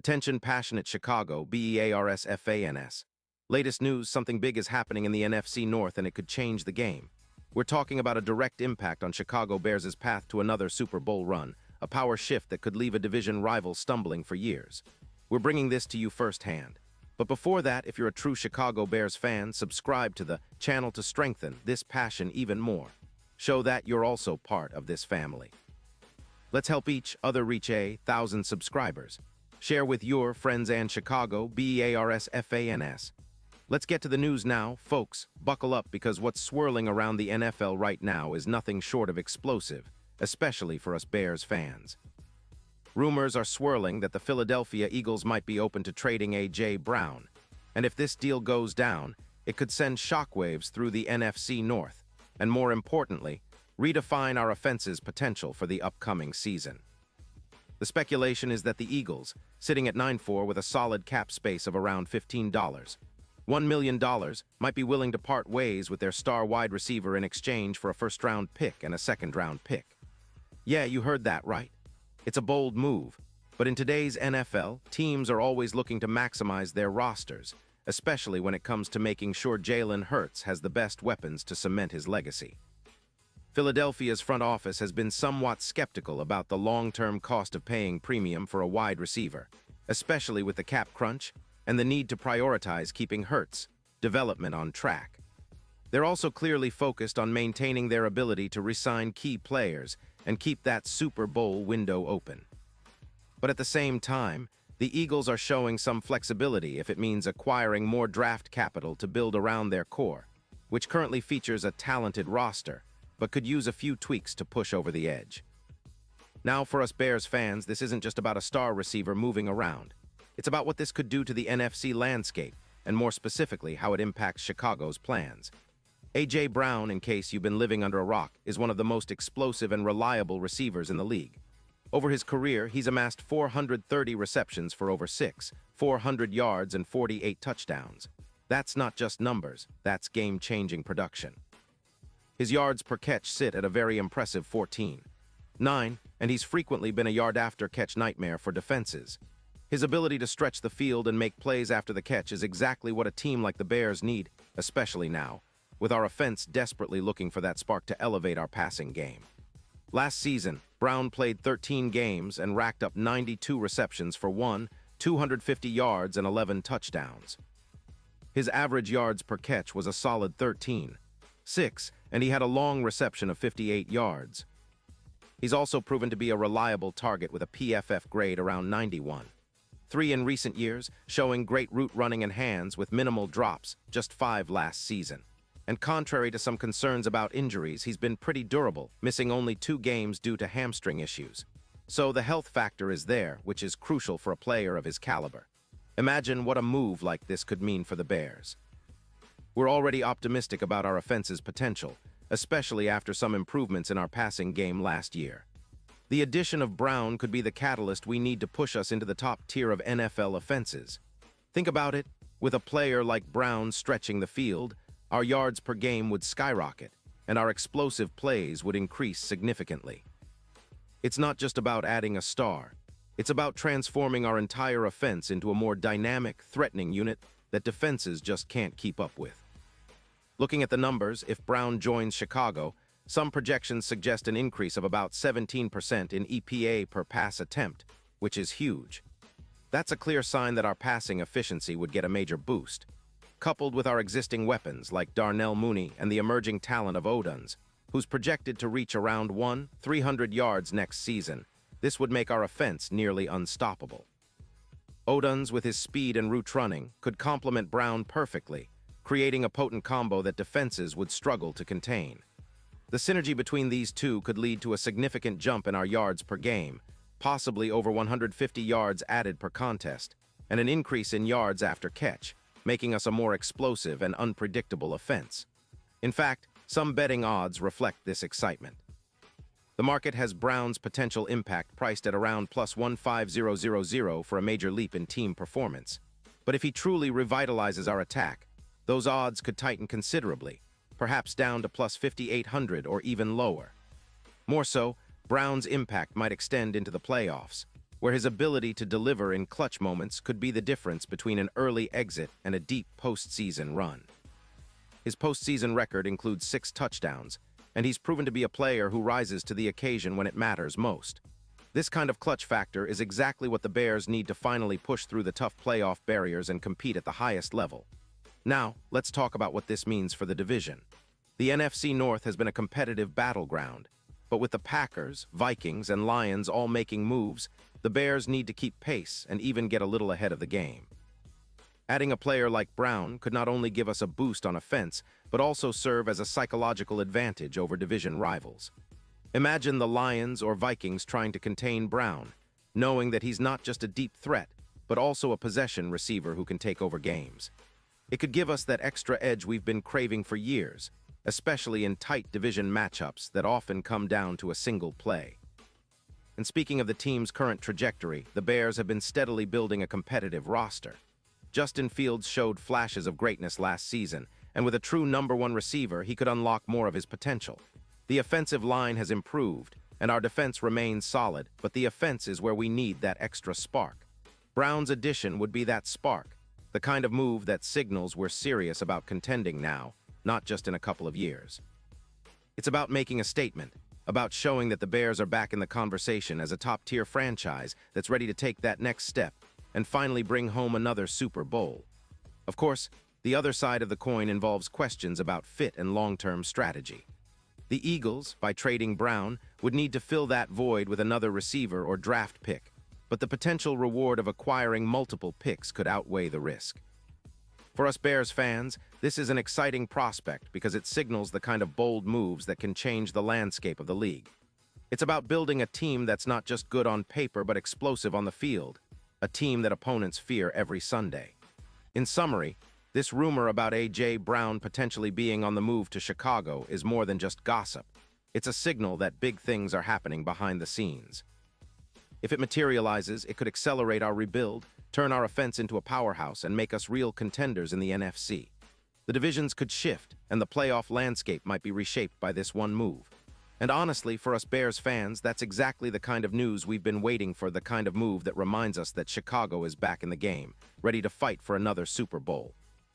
Attention passionate Chicago, Bears fans. Latest news, something big is happening in the NFC North and it could change the game. We're talking about a direct impact on Chicago Bears' path to another Super Bowl run, a power shift that could leave a division rival stumbling for years. We're bringing this to you firsthand. But before that, if you're a true Chicago Bears fan, subscribe to the channel to strengthen this passion even more. Show that you're also part of this family. Let's help each other reach 1,000 subscribers. Share with your friends and Chicago, Bears fans. Let's get to the news now, folks. Buckle up because what's swirling around the NFL right now is nothing short of explosive, especially for us Bears fans. Rumors are swirling that the Philadelphia Eagles might be open to trading A.J. Brown, and if this deal goes down, it could send shockwaves through the NFC North, and more importantly, redefine our offense's potential for the upcoming season. The speculation is that the Eagles, sitting at 9-4 with a solid cap space of around $15, $1 million, might be willing to part ways with their star wide receiver in exchange for a first-round pick and a second-round pick. Yeah, you heard that right. It's a bold move, but in today's NFL, teams are always looking to maximize their rosters, especially when it comes to making sure Jalen Hurts has the best weapons to cement his legacy. Philadelphia's front office has been somewhat skeptical about the long-term cost of paying premium for a wide receiver, especially with the cap crunch and the need to prioritize keeping Hurts' development on track. They're also clearly focused on maintaining their ability to re-sign key players and keep that Super Bowl window open. But at the same time, the Eagles are showing some flexibility if it means acquiring more draft capital to build around their core, which currently features a talented roster, but could use a few tweaks to push over the edge. Now, for us Bears fans, this isn't just about a star receiver moving around. It's about what this could do to the NFC landscape, and more specifically, how it impacts Chicago's plans. A.J. Brown, in case you've been living under a rock, is one of the most explosive and reliable receivers in the league. Over his career, he's amassed 430 receptions for over 400 yards and 48 touchdowns. That's not just numbers, that's game-changing production. His yards per catch sit at a very impressive 14.9, and he's frequently been a yard-after-catch nightmare for defenses. His ability to stretch the field and make plays after the catch is exactly what a team like the Bears need, especially now, with our offense desperately looking for that spark to elevate our passing game. Last season, Brown played 13 games and racked up 92 receptions for 250 yards and 11 touchdowns. His average yards per catch was a solid 13.6, and he had a long reception of 58 yards. He's also proven to be a reliable target with a PFF grade around 91.3 in recent years, showing great route running and hands with minimal drops, just 5 last season. And contrary to some concerns about injuries, he's been pretty durable, missing only 2 games due to hamstring issues. So the health factor is there, which is crucial for a player of his caliber. Imagine what a move like this could mean for the Bears. We're already optimistic about our offense's potential, especially after some improvements in our passing game last year. The addition of Brown could be the catalyst we need to push us into the top tier of NFL offenses. Think about it, with a player like Brown stretching the field, our yards per game would skyrocket, and our explosive plays would increase significantly. It's not just about adding a star. It's about transforming our entire offense into a more dynamic, threatening unit that defenses just can't keep up with. Looking at the numbers, if Brown joins Chicago, some projections suggest an increase of about 17% in EPA per pass attempt, which is huge. That's a clear sign that our passing efficiency would get a major boost. Coupled with our existing weapons like Darnell Mooney and the emerging talent of Odunze, who's projected to reach around 300 yards next season, this would make our offense nearly unstoppable. Odunze, with his speed and route running, could complement Brown perfectly, creating a potent combo that defenses would struggle to contain. The synergy between these two could lead to a significant jump in our yards per game, possibly over 150 yards added per contest, and an increase in yards after catch, making us a more explosive and unpredictable offense. In fact, some betting odds reflect this excitement. The market has Brown's potential impact priced at around plus 15000 for a major leap in team performance. But if he truly revitalizes our attack, those odds could tighten considerably, perhaps down to plus 5,800 or even lower. More so, Brown's impact might extend into the playoffs, where his ability to deliver in clutch moments could be the difference between an early exit and a deep postseason run. His postseason record includes 6 touchdowns, and he's proven to be a player who rises to the occasion when it matters most. This kind of clutch factor is exactly what the Bears need to finally push through the tough playoff barriers and compete at the highest level. Now, let's talk about what this means for the division. The NFC North has been a competitive battleground, but with the Packers, Vikings, and Lions all making moves, the Bears need to keep pace and even get a little ahead of the game. Adding a player like Brown could not only give us a boost on offense, but also serve as a psychological advantage over division rivals. Imagine the Lions or Vikings trying to contain Brown, knowing that he's not just a deep threat, but also a possession receiver who can take over games. It could give us that extra edge we've been craving for years, especially in tight division matchups that often come down to a single play. And speaking of the team's current trajectory, the Bears have been steadily building a competitive roster. Justin Fields showed flashes of greatness last season, and with a true #1 receiver, he could unlock more of his potential. The offensive line has improved, and our defense remains solid, but the offense is where we need that extra spark. Brown's addition would be that spark, the kind of move that signals we're serious about contending now, not just in a couple of years. It's about making a statement, about showing that the Bears are back in the conversation as a top-tier franchise that's ready to take that next step and finally bring home another Super Bowl. Of course, the other side of the coin involves questions about fit and long-term strategy. The Eagles, by trading Brown, would need to fill that void with another receiver or draft pick, but the potential reward of acquiring multiple picks could outweigh the risk. For us Bears fans, this is an exciting prospect because it signals the kind of bold moves that can change the landscape of the league. It's about building a team that's not just good on paper but explosive on the field, a team that opponents fear every Sunday. In summary, this rumor about A.J. Brown potentially being on the move to Chicago is more than just gossip. It's a signal that big things are happening behind the scenes. If it materializes, it could accelerate our rebuild, turn our offense into a powerhouse, and make us real contenders in the NFC. The divisions could shift, and the playoff landscape might be reshaped by this one move. And honestly, for us Bears fans, that's exactly the kind of news we've been waiting for, the kind of move that reminds us that Chicago is back in the game, ready to fight for another Super Bowl.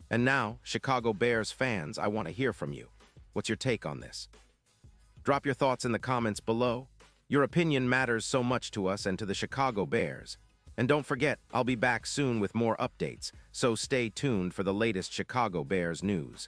And now, Chicago Bears fans, I want to hear from you. What's your take on this? Drop your thoughts in the comments below. Your opinion matters so much to us and to the Chicago Bears. And don't forget, I'll be back soon with more updates, so stay tuned for the latest Chicago Bears news.